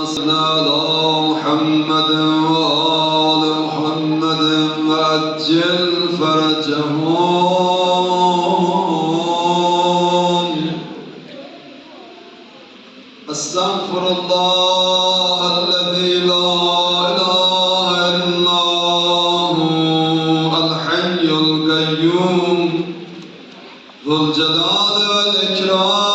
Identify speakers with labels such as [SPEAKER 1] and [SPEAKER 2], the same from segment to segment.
[SPEAKER 1] صل على محمد وآل محمد وعجل فرجهم. استغفر الله الذي لا إله إلا هو الحي القيوم ذو الجلال والإكرام.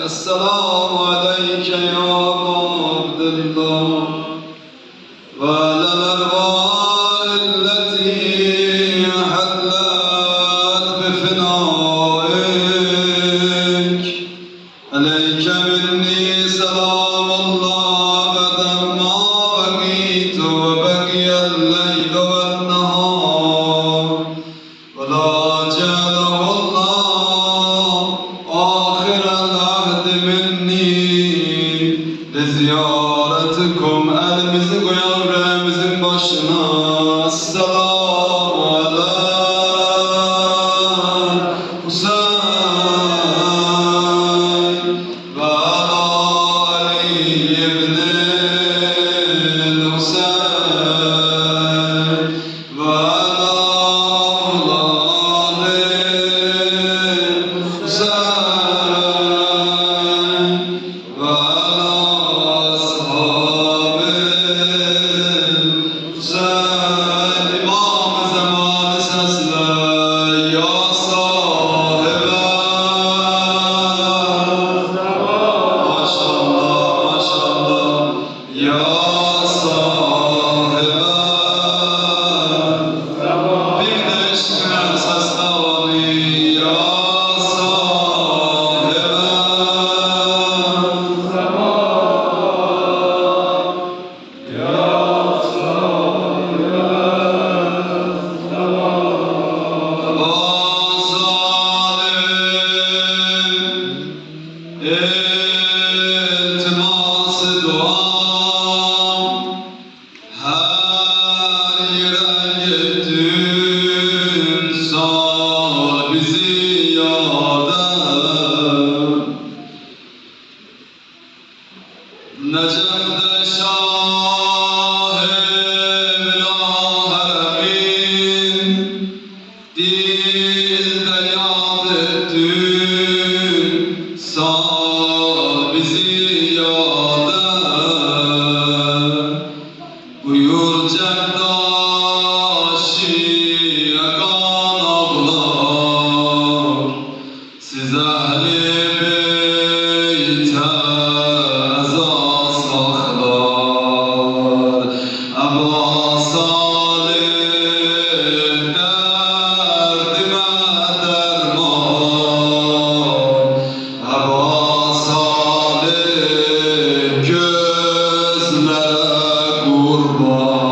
[SPEAKER 1] السلام عليك يا عبد الله وعلى الأرواح التي حلت بفنائك. عليك مني سلام الله ما بقيت وبقي الليل والنهار، ولا جعله الله آخر العهد مني لزيارتكم. Elimizi koyan Remizin başına. Esselamu ala Hüseyin ve ala Ali ibn Hüseyin ve ala Ali Hüseyin ve ala ashabi Hüseyin. İmam-ı Zeman-ı sesle ya sahibe. Maşallah maşallah ya sahibe. Bir de eşkine sesle Ali ya sahibe. İltimas-ı duam her yere gittin, sal bizi yâda. Necef'de Şah-ı Haremin, dilde yad ettin, sal bizi yâda. Buyur Ceddaş-ı Egan ağlar, siz ehl-i beyte eza saklar. Eba Salih derdime derman, Eba Salih gözlere kurban.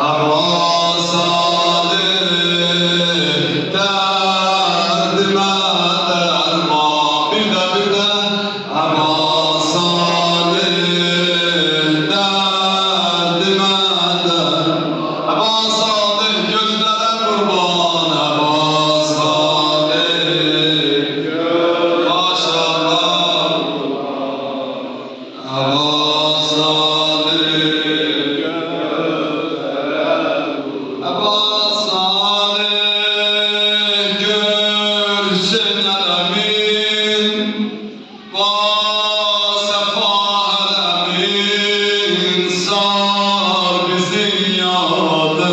[SPEAKER 1] Eba Salih derdime derman. Bir de Eba Salih derdime derman. Eba Salih gözlere kurban. Eba Salih maşallah. Eba Salih Eba Salih görsün alemin, va sefa alemin, sar bizi yâda.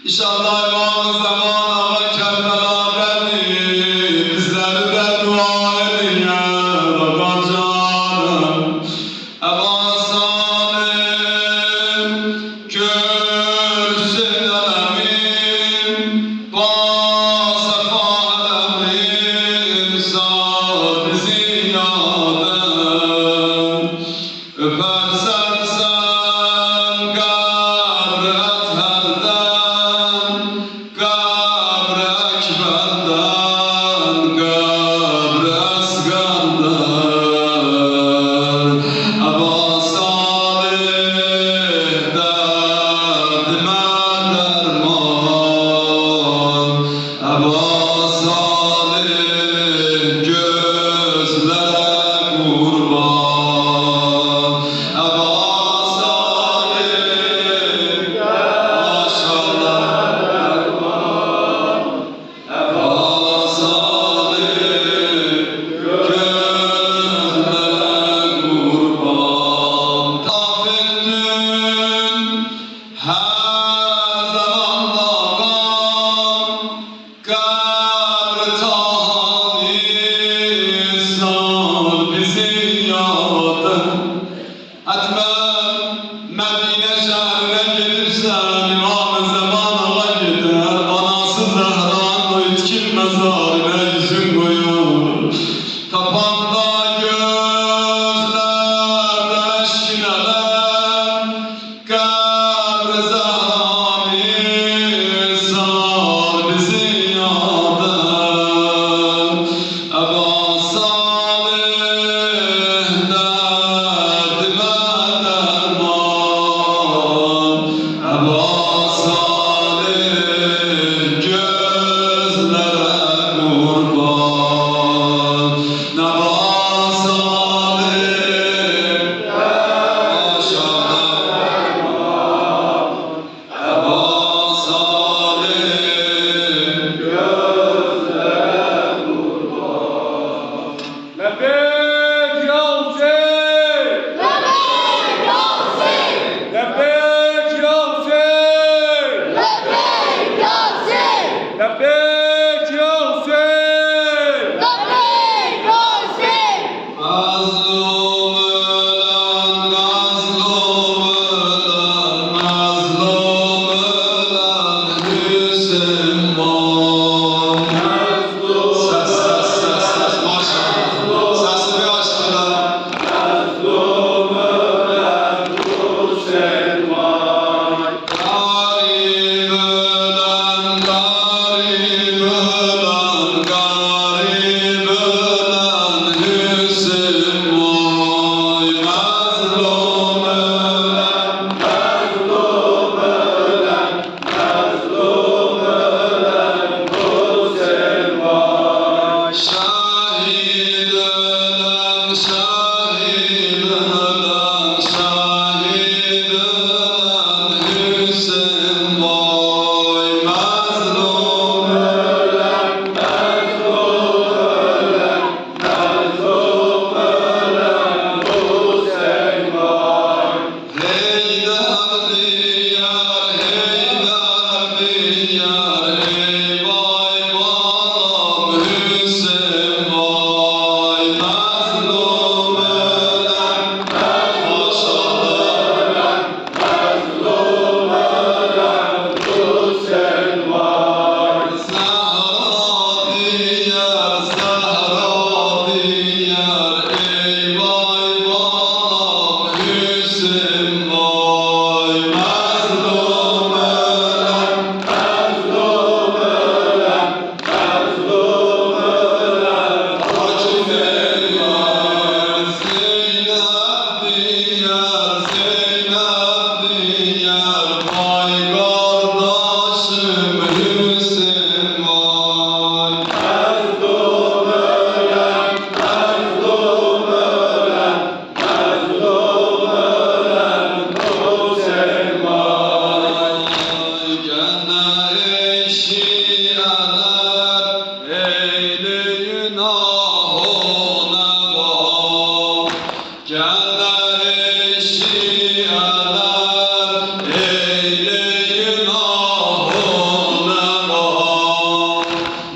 [SPEAKER 1] İnşallah İmam-ı Zemana ve Kerbela beni, bizleri de dua edin Baba canım. Eba Salih görsün alemin, va sefa alemin, sar bizi yâda. Öpersen sen kabr ethelden, kabr ekberden, kabr esgardan. Eba Salih derdime derman. Eba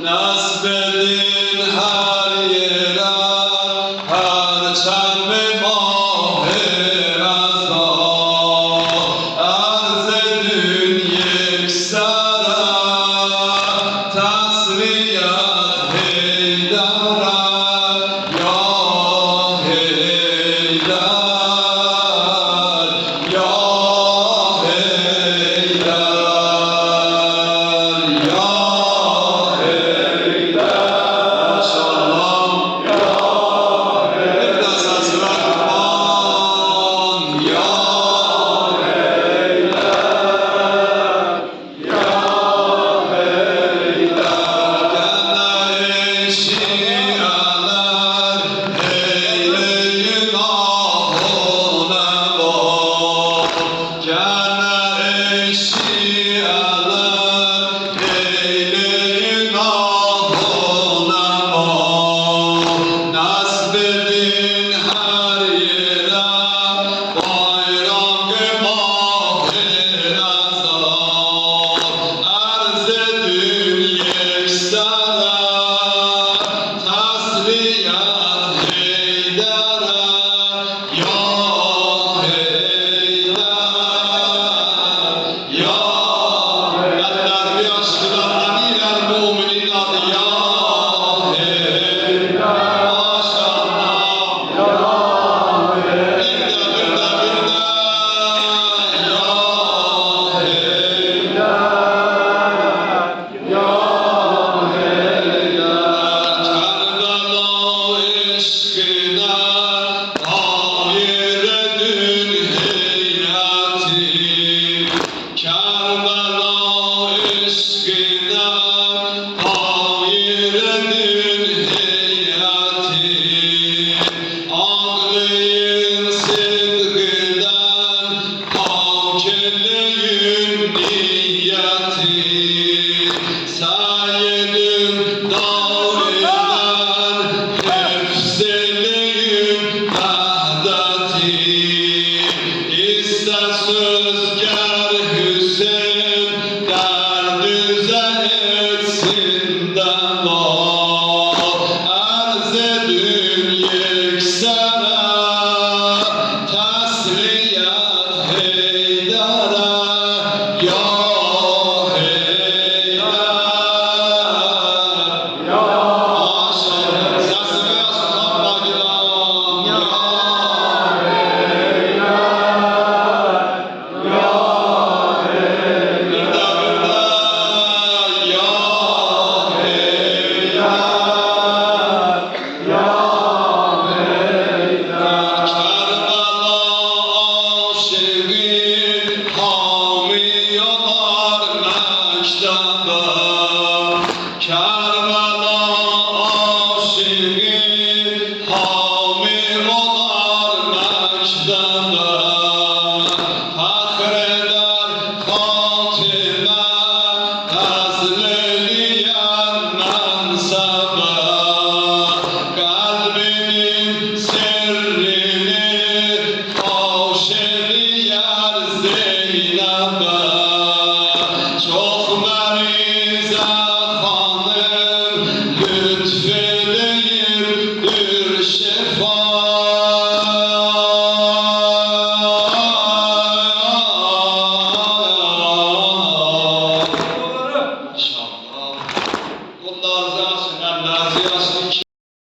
[SPEAKER 1] Nasıl yeksana tasliyat heydara ya heydar ya eller bir aşkıdan emiren muminin adı ya heydar maşallah ya heydar bir de